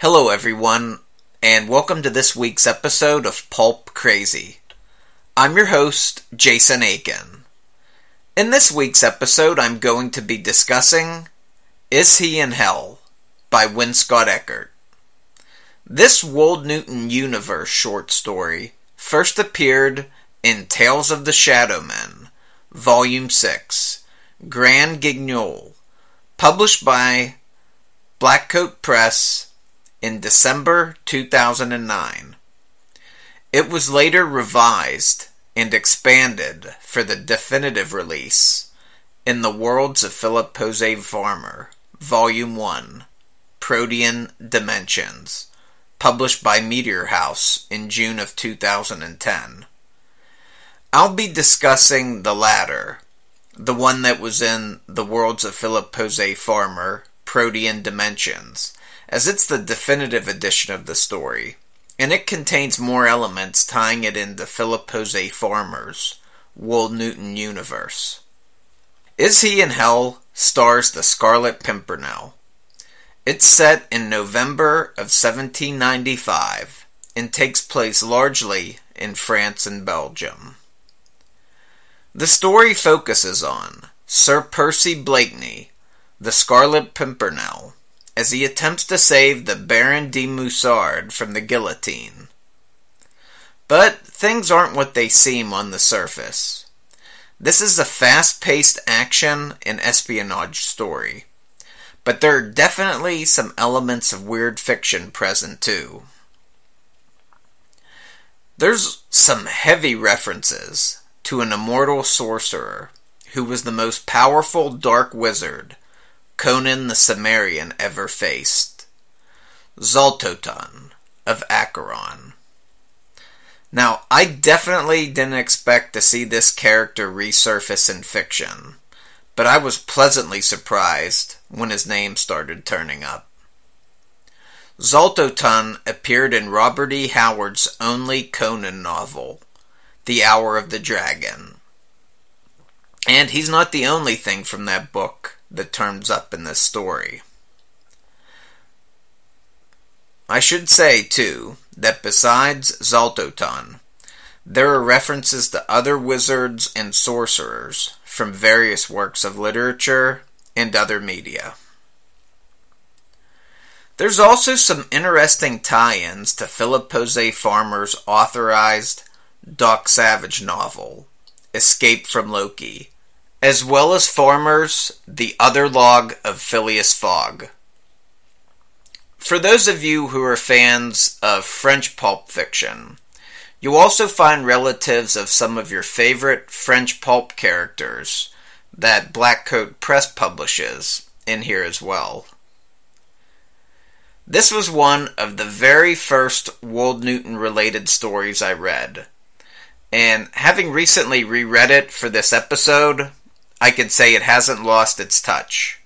Hello everyone, and welcome to this week's episode of Pulp Crazy. I'm your host, Jason Aiken. In this week's episode, I'm going to be discussing Is He in Hell? By Win Scott Eckert. This Wold Newton Universe short story first appeared in Tales of the Shadowmen, Volume 6, Grand Guignol, published by Blackcoat Press in December 2009. It was later revised and expanded for the definitive release in The Worlds of Philip José Farmer, Volume 1, Protean Dimensions, published by Meteor House in June of 2010. I'll be discussing the latter, the one that was in The Worlds of Philip José Farmer, Protean Dimensions, as it's the definitive edition of the story, and it contains more elements tying it into Philip José Farmer's Wold Newton Universe. Is He in Hell stars the Scarlet Pimpernel. It's set in November of 1795 and takes place largely in France and Belgium. The story focuses on Sir Percy Blakeny, the Scarlet Pimpernel, as he attempts to save the Baron de Musard from the guillotine. But things aren't what they seem on the surface. This is a fast-paced action and espionage story, but there are definitely some elements of weird fiction present too. There's some heavy references to an immortal sorcerer who was the most powerful dark wizard Conan the Cimmerian ever faced, Zoltoton of Acheron. Now, I definitely didn't expect to see this character resurface in fiction, but I was pleasantly surprised when his name started turning up. Zoltoton appeared in Robert E. Howard's only Conan novel, The Hour of the Dragon. And he's not the only thing from that book that turns up in this story. I should say, too, that besides Zoltoton, there are references to other wizards and sorcerers from various works of literature and other media. There's also some interesting tie-ins to Philip José Farmer's authorized Doc Savage novel, Escape from Loki, as well as Farmer's The Other Log of Phileas Fogg. For those of you who are fans of French pulp fiction, you'll also find relatives of some of your favorite French pulp characters that Blackcoat Press publishes in here as well. This was one of the very first Wold Newton related stories I read, and having recently reread it for this episode, I can say it hasn't lost its touch.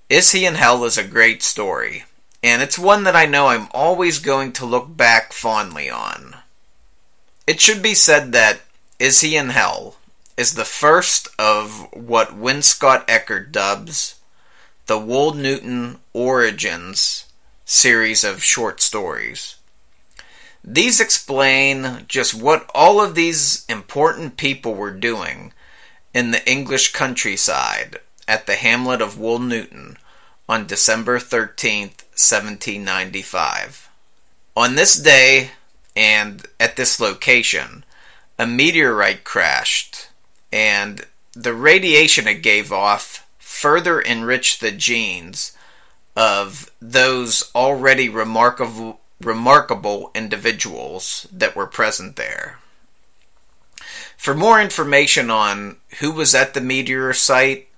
Is He in Hell is a great story, and it's one that I know I'm always going to look back fondly on. It should be said that Is He in Hell is the first of what Win Scott Eckert dubs the Wold Newton Origins series of short stories. These explain just what all of these important people were doing in the English countryside at the hamlet of Wold Newton on December 13th, 1795. On this day, and at this location, a meteorite crashed, and the radiation it gave off further enriched the genes of those already remarkable individuals that were present there. For more information on who was at the meteor site,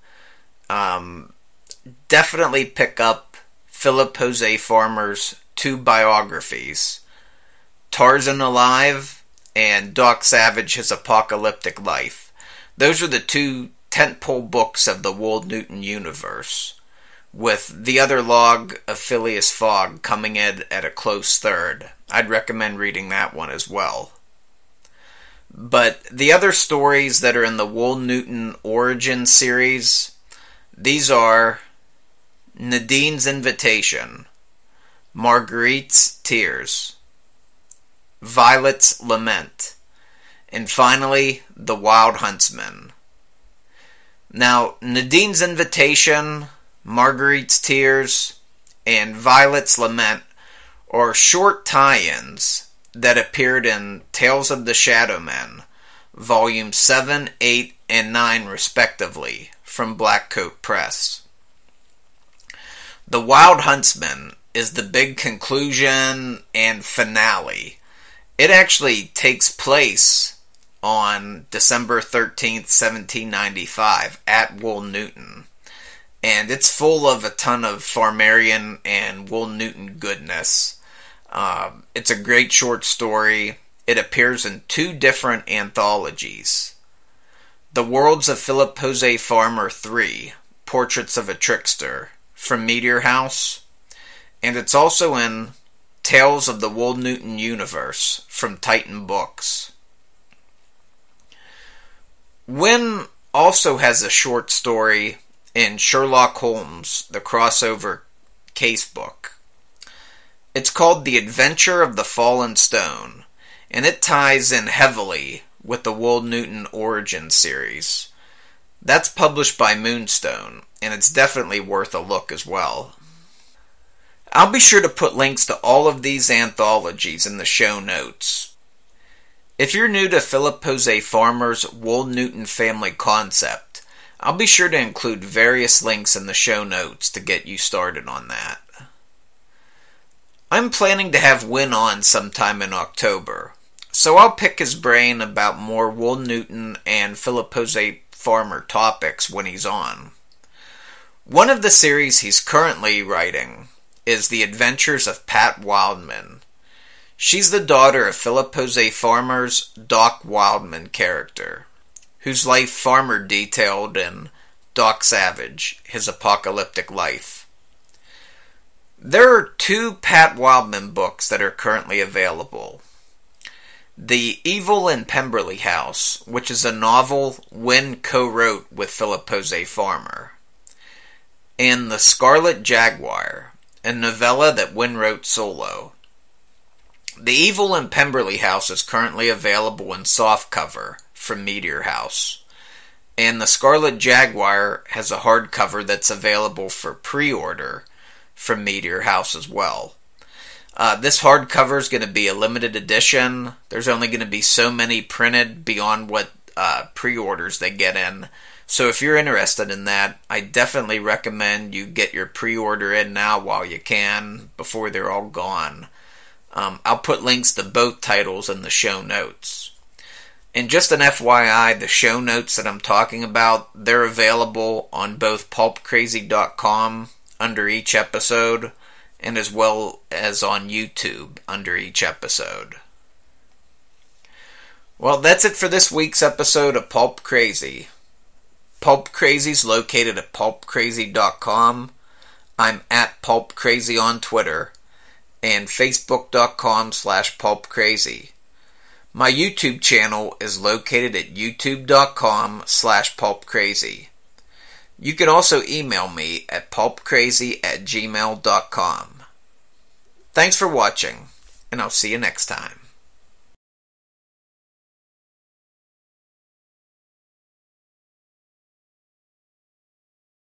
definitely pick up Philip José Farmer's two biographies, Tarzan Alive and Doc Savage, His Apocalyptic Life. Those are the two tentpole books of the Wold Newton Universe, with The Other Log of Phileas Fogg coming in at a close third. I'd recommend reading that one as well. But the other stories that are in the Wold Newton Origin series, these are Nadine's Invitation, Marguerite's Tears, Violet's Lament, and finally, The Wild Huntsman. Now, Nadine's Invitation, Marguerite's Tears, and Violet's Lament are short tie-ins that appeared in Tales of the Shadowmen, Volume 7, 8, and 9 respectively, from Blackcoat Press. The Wild Huntsman is the big conclusion and finale. It actually takes place on December 13th, 1795 at Wold Newton. And it's full of a ton of Farmarian and Wold Newton goodness. It's a great short story. It appears in 2 different anthologies. The Worlds of Philip José Farmer 3, Portraits of a Trickster, from Meteor House. And it's also in Tales of the Wold Newton Universe, from Titan Books. Win also has a short story in Sherlock Holmes, the crossover casebook. It's called The Adventure of the Fallen Stone, and it ties in heavily with the Wold Newton Origin series. That's published by Moonstone, and it's definitely worth a look as well. I'll be sure to put links to all of these anthologies in the show notes. If you're new to Philip José Farmer's Wold Newton family concept, I'll be sure to include various links in the show notes to get you started on that. I'm planning to have Win on sometime in October, so I'll pick his brain about more Wold Newton and Philip José Farmer topics when he's on. One of the series he's currently writing is The Adventures of Pat Wildman. She's the daughter of Philip José Farmer's Doc Wildman character, whose life Farmer detailed in Doc Savage, His Apocalyptic Life. There are 2 Pat Wildman books that are currently available. The Evil in Pemberley House, which is a novel Win co-wrote with Philip José Farmer, and The Scarlet Jaguar, a novella that Win wrote solo. The Evil in Pemberley House is currently available in softcover from Meteor House, and The Scarlet Jaguar has a hardcover that's available for pre-order from Meteor House as well. This hardcover is going to be a limited edition. There's only going to be so many printed beyond what pre-orders they get in. So if you're interested in that, I definitely recommend you get your pre-order in now while you can, before they're all gone. I'll put links to both titles in the show notes. And just an FYI, the show notes that I'm talking about, they're available on both pulpcrazy.com under each episode, and as well as on YouTube under each episode. Well, that's it for this week's episode of Pulp Crazy. Pulp Crazy's located at pulpcrazy.com. I'm at Pulp Crazy on Twitter, and facebook.com/pulpcrazy. My YouTube channel is located at youtube.com/pulpcrazy. You can also email me at pulpcrazy@gmail.com. Thanks for watching, and I'll see you next time.